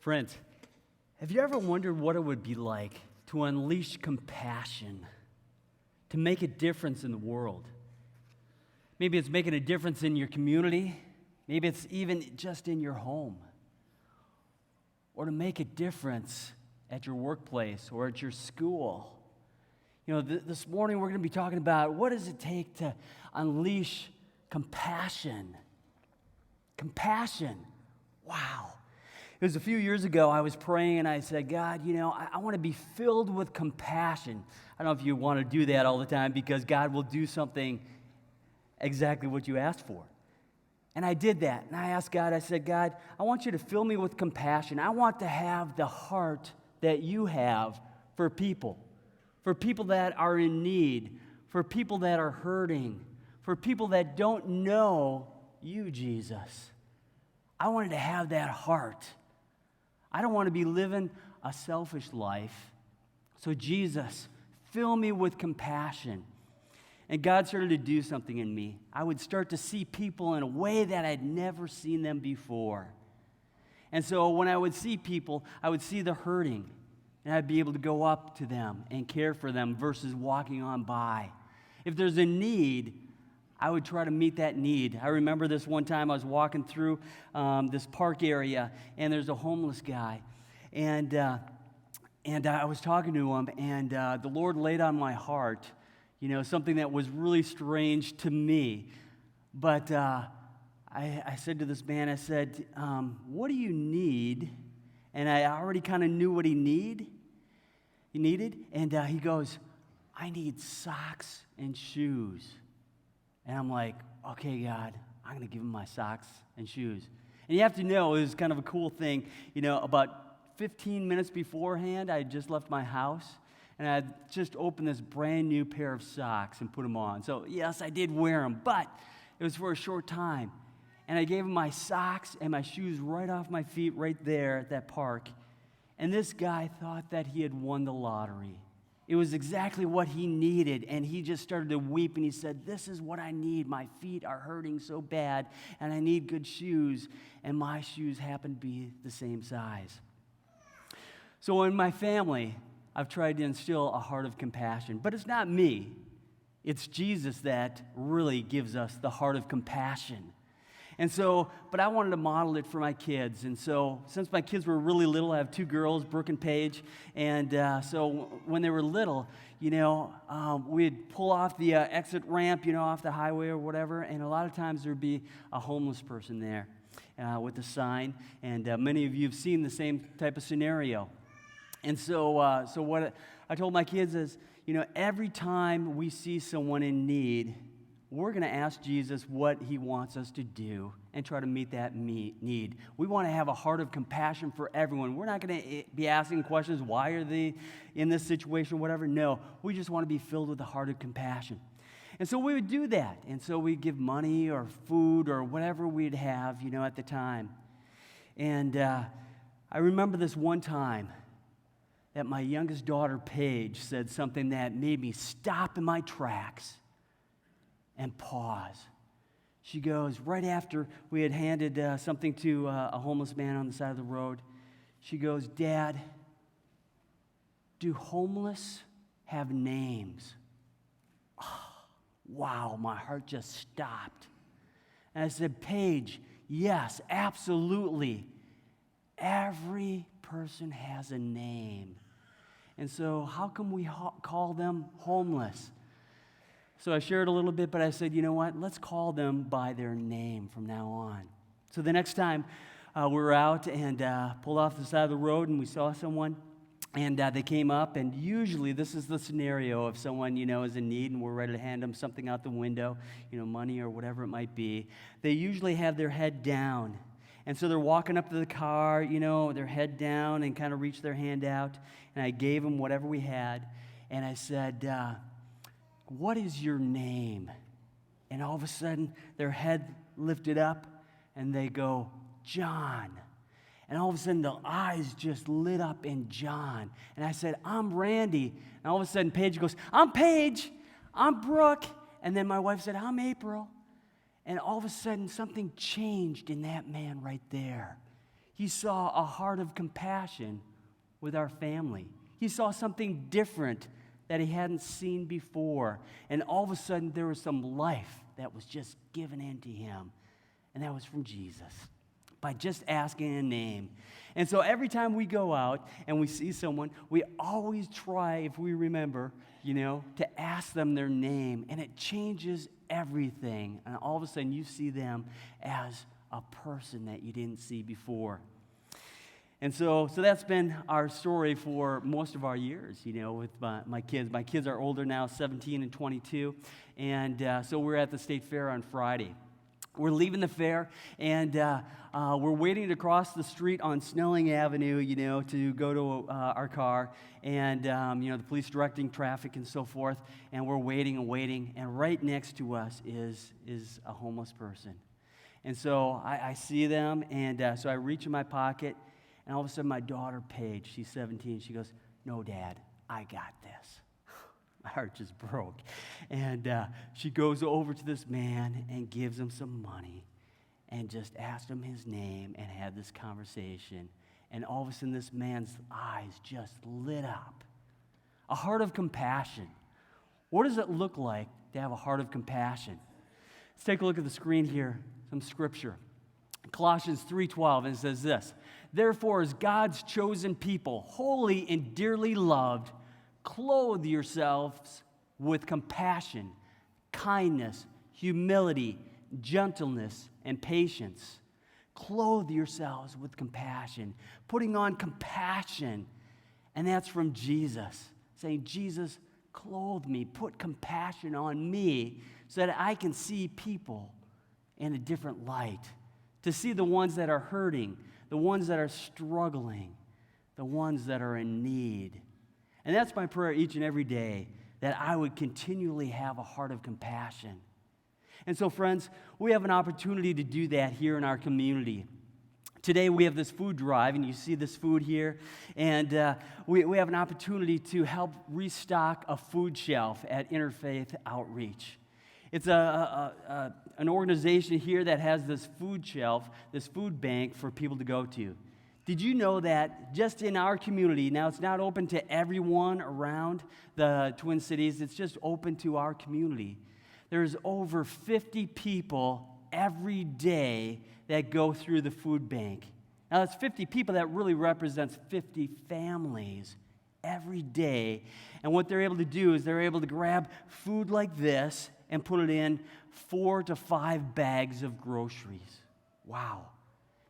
Friends, have you ever wondered what it would be like to unleash compassion, to make a difference in the world? Maybe it's making a difference in your community. Maybe it's even just in your home. Or to make a difference at your workplace or at your school. You know, this morning we're going to be talking about what does it take to unleash compassion. Compassion. Wow. It was a few years ago, I was praying and I said, God, I want to be filled with compassion. I don't know if you want to do that all the time because God will do something exactly what you asked for. And I did that. And I asked God, I said, God, I want you to fill me with compassion. I want to have the heart that you have for people that are in need, for people that are hurting, for people that don't know you, Jesus. I wanted to have that heart. I don't want to be living a selfish life. So Jesus, fill me with compassion. And God started to do something in me. I would start to see people in a way that I'd never seen them before. And so when I would see people, I would see the hurting. And I'd be able to go up to them and care for them versus walking on by. If there's a need, I would try to meet that need. I remember this one time I was walking through this park area, and there's a homeless guy. And I was talking to him, and the Lord laid on my heart, something that was really strange to me. But I said to this man, I said, what do you need? And I already kind of knew what he needed. And he goes, I need socks and shoes. And I'm like, okay, God, I'm going to give him my socks and shoes. And you have to know, it was kind of a cool thing. About 15 minutes beforehand, I had just left my house, and I had just opened this brand new pair of socks and put them on. So, yes, I did wear them, but it was for a short time. And I gave him my socks and my shoes right off my feet right there at that park. And this guy thought that he had won the lottery. It was exactly what he needed, and he just started to weep, and he said, this is what I need. My feet are hurting so bad, and I need good shoes, and my shoes happen to be the same size. So in my family, I've tried to instill a heart of compassion, but it's not me. It's Jesus that really gives us the heart of compassion. And so, but I wanted to model it for my kids. And so, since my kids were really little, I have two girls, Brooke and Paige. And so, when they were little, we'd pull off the exit ramp, off the highway or whatever. And a lot of times there'd be a homeless person there with a sign. And many of you have seen the same type of scenario. And so what I told my kids is, every time we see someone in need, we're going to ask Jesus what he wants us to do and try to meet that need. We want to have a heart of compassion for everyone. We're not going to be asking questions, why are they in this situation, whatever. No, we just want to be filled with a heart of compassion. And so we would do that. And so we'd give money or food or whatever we'd have, at the time. And I remember this one time that my youngest daughter, Paige, said something that made me stop in my tracks and pause. She goes, right after we had handed something to a homeless man on the side of the road, she goes, Dad, do homeless have names? Oh, wow, my heart just stopped. And I said, Paige, yes, absolutely. Every person has a name. And so how can we call them homeless? So I shared a little bit, but I said, you know what? Let's call them by their name from now on. So the next time we were out and pulled off the side of the road and we saw someone, and they came up, and usually this is the scenario if someone, is in need and we're ready to hand them something out the window, money or whatever it might be. They usually have their head down. And so they're walking up to the car, their head down and kind of reach their hand out. And I gave them whatever we had. And I said, what is your name? And all of a sudden, their head lifted up, and they go, John. And all of a sudden, the eyes just lit up in John. And I said, I'm Randy. And all of a sudden, Paige goes, I'm Paige. I'm Brooke. And then my wife said, I'm April. And all of a sudden, something changed in that man right there. He saw a heart of compassion with our family. He saw something different that he hadn't seen before. And all of a sudden, there was some life that was just given into him. And that was from Jesus, by just asking a name. And so every time we go out and we see someone, we always try, if we remember, to ask them their name. And it changes everything. And all of a sudden, you see them as a person that you didn't see before. And so that's been our story for most of our years, with my kids. My kids are older now, 17 and 22. And so we're at the state fair on Friday. We're leaving the fair, and we're waiting to cross the street on Snelling Avenue, to go to our car. And, the police directing traffic and so forth. And we're waiting and waiting. And right next to us is a homeless person. And so I see them, and so I reach in my pocket. And all of a sudden, my daughter, Paige, she's 17, she goes, "No, Dad, I got this." My heart just broke. And she goes over to this man and gives him some money and just asked him his name and had this conversation. And all of a sudden, this man's eyes just lit up. A heart of compassion. What does it look like to have a heart of compassion? Let's take a look at the screen here, some scripture. Colossians 3:12, and it says this: "Therefore, as God's chosen people, holy and dearly loved, clothe yourselves with compassion, kindness, humility, gentleness, and patience." Clothe yourselves with compassion, putting on compassion. And that's from Jesus, saying, "Jesus, clothe me, put compassion on me so that I can see people in a different light, to see the ones that are hurting, the ones that are struggling, the ones that are in need." And that's my prayer each and every day, that I would continually have a heart of compassion. And so, friends, we have an opportunity to do that here in our community. Today we have this food drive, and you see this food here, and we have an opportunity to help restock a food shelf at Interfaith Outreach. It's an organization here that has this food shelf, this food bank for people to go to. Did you know that just in our community, now it's not open to everyone around the Twin Cities, it's just open to our community. There's over 50 people every day that go through the food bank. Now that's 50 people, that really represents 50 families every day. And what they're able to do is they're able to grab food like this and put it in 4 to 5 bags of groceries. Wow.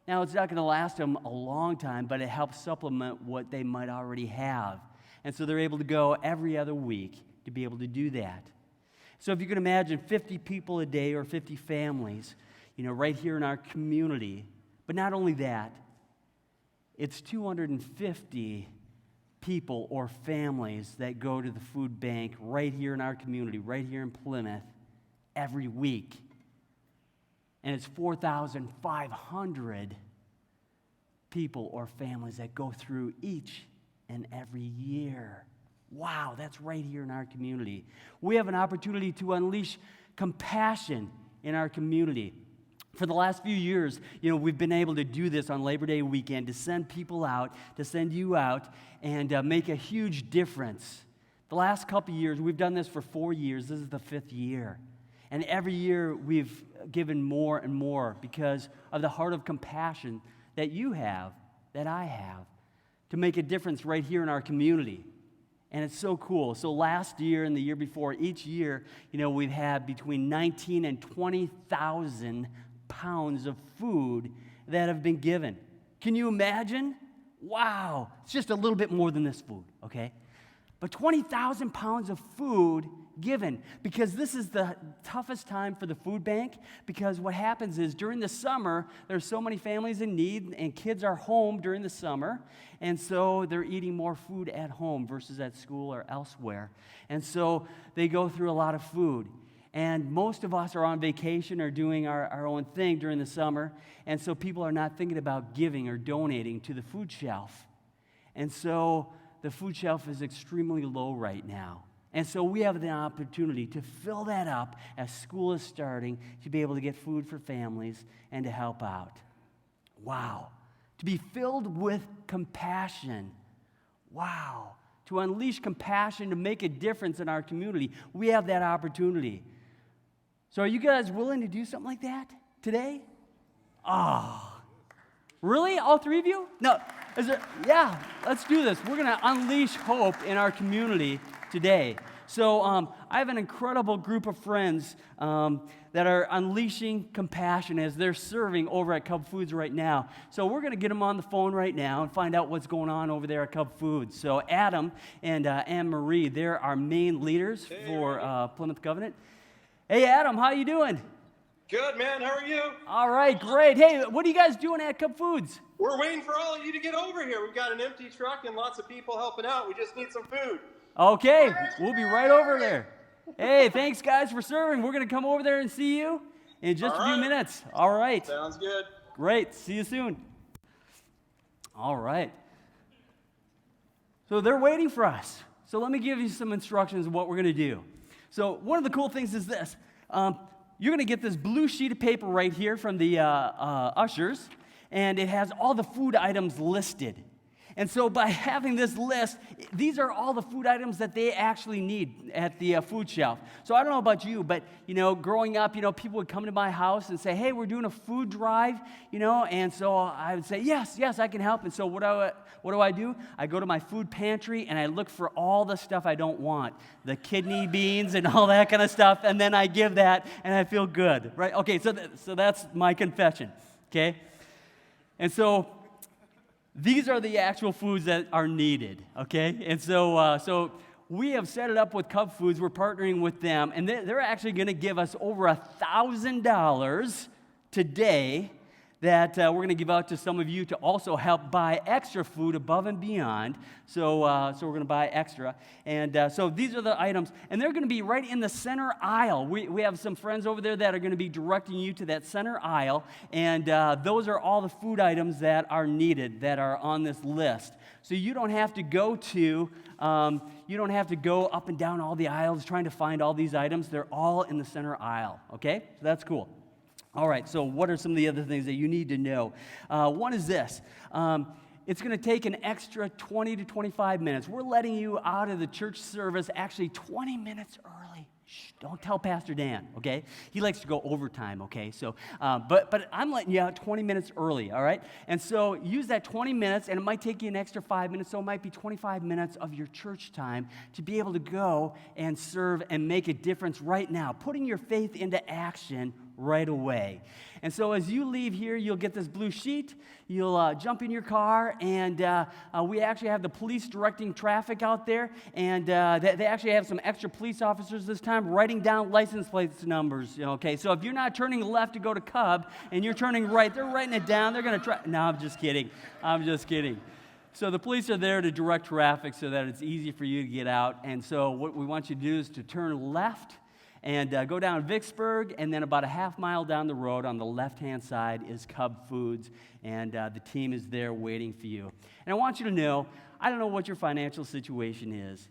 Now, it's not going to last them a long time, but it helps supplement what they might already have. And so they're able to go every other week to be able to do that. So if you can imagine 50 people a day or 50 families, right here in our community. But not only that, it's 250 people or families that go to the food bank right here in our community, right here in Plymouth, every week. And it's 4,500 people or families that go through each and every year. Wow, that's right here in our community. We have an opportunity to unleash compassion in our community. For the last few years, we've been able to do this on Labor Day weekend, to send people out, to send you out, and make a huge difference. The last couple of years, we've done this for 4 years. This is the 5th year. And every year, we've given more and more because of the heart of compassion that you have, that I have, to make a difference right here in our community. And it's so cool. So last year and the year before, each year, we've had between 19 and 20,000 pounds of food that have been given. Can you imagine? Wow. It's just a little bit more than this food, okay? But 20,000 pounds of food given, because this is the toughest time for the food bank, because what happens is during the summer, there's so many families in need, and kids are home during the summer, and so they're eating more food at home versus at school or elsewhere. And so they go through a lot of food. And most of us are on vacation or doing our own thing during the summer, and so people are not thinking about giving or donating to the food shelf. And so the food shelf is extremely low right now. And so we have the opportunity to fill that up as school is starting, to be able to get food for families and to help out. Wow. to be filled with compassion. Wow. To unleash compassion, to make a difference in our community. We have that opportunity. So are you guys willing to do something like that today? Really? All three of you? No. Yeah, let's do this. We're going to unleash hope in our community today. So I have an incredible group of friends that are unleashing compassion as they're serving over at Cub Foods right now. So we're going to get them on the phone right now and find out what's going on over there at Cub Foods. So Adam and Anne-Marie, they're our main leaders for Plymouth Covenant. Hey, Adam, how you doing? Good, man. How are you? All right, great. Hey, what are you guys doing at Cub Foods? We're waiting for all of you to get over here. We've got an empty truck and lots of people helping out. We just need some food. Okay, we'll be right over there. Hey, thanks, guys, for serving. We're going to come over there and see you in just a few minutes. All right. Sounds good. Great. See you soon. All right. So they're waiting for us. So let me give you some instructions of what we're going to do. So one of the cool things is this. You're going to get this blue sheet of paper right here from the ushers, and it has all the food items listed. And so by having this list, these are all the food items that they actually need at the food shelf. So I don't know about you, but, growing up, people would come to my house and say, hey, we're doing a food drive, and so I would say, yes, I can help. And so what do I do? I go to my food pantry and I look for all the stuff I don't want, the kidney beans and all that kind of stuff, and then I give that and I feel good, right? Okay, so that's my confession, okay? And so these are the actual foods that are needed, okay? And so we have set it up with Cub Foods. We're partnering with them, and they're actually going to give us over $1,000 today that we're going to give out to some of you to also help buy extra food above and beyond. So we're going to buy extra. And so these are the items. And they're going to be right in the center aisle. We have some friends over there that are going to be directing you to that center aisle. And those are all the food items that are needed, that are on this list. So you don't have to go up and down all the aisles trying to find all these items. They're all in the center aisle, okay? So that's cool. All right, so what are some of the other things that you need to know? One is this. It's going to take an extra 20 to 25 minutes. We're letting you out of the church service actually 20 minutes early. Shh, don't tell Pastor Dan, okay? He likes to go overtime, okay? So, but I'm letting you out 20 minutes early, all right? And so use that 20 minutes, and it might take you an extra 5 minutes, so it might be 25 minutes of your church time to be able to go and serve and make a difference right now, putting your faith into action right away. And so as you leave here, you'll get this blue sheet. You'll jump in your car, and we actually have the police directing traffic out there, and they actually have some extra police officers this time writing down license plate numbers. Okay, so if you're not turning left to go to Cub and you're turning right, they're writing it down. They're going to try. No, I'm just kidding. So the police are there to direct traffic so that it's easy for you to get out. And so what we want you to do is to turn left and go down Vicksburg, and then about a half mile down the road on the left-hand side is Cub Foods, and the team is there waiting for you. And I want you to know, I don't know what your financial situation is,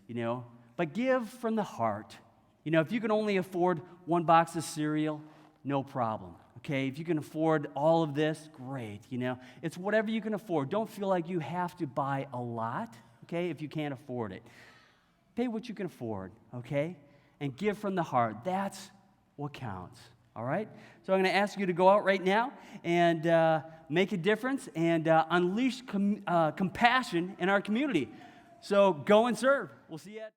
but give from the heart. If you can only afford one box of cereal, no problem. Okay, if you can afford all of this, great. It's whatever you can afford. Don't feel like you have to buy a lot, okay, if you can't afford it. Pay what you can afford, okay? And give from the heart. That's what counts, all right? So I'm going to ask you to go out right now and make a difference and unleash compassion in our community. So go and serve. We'll see you at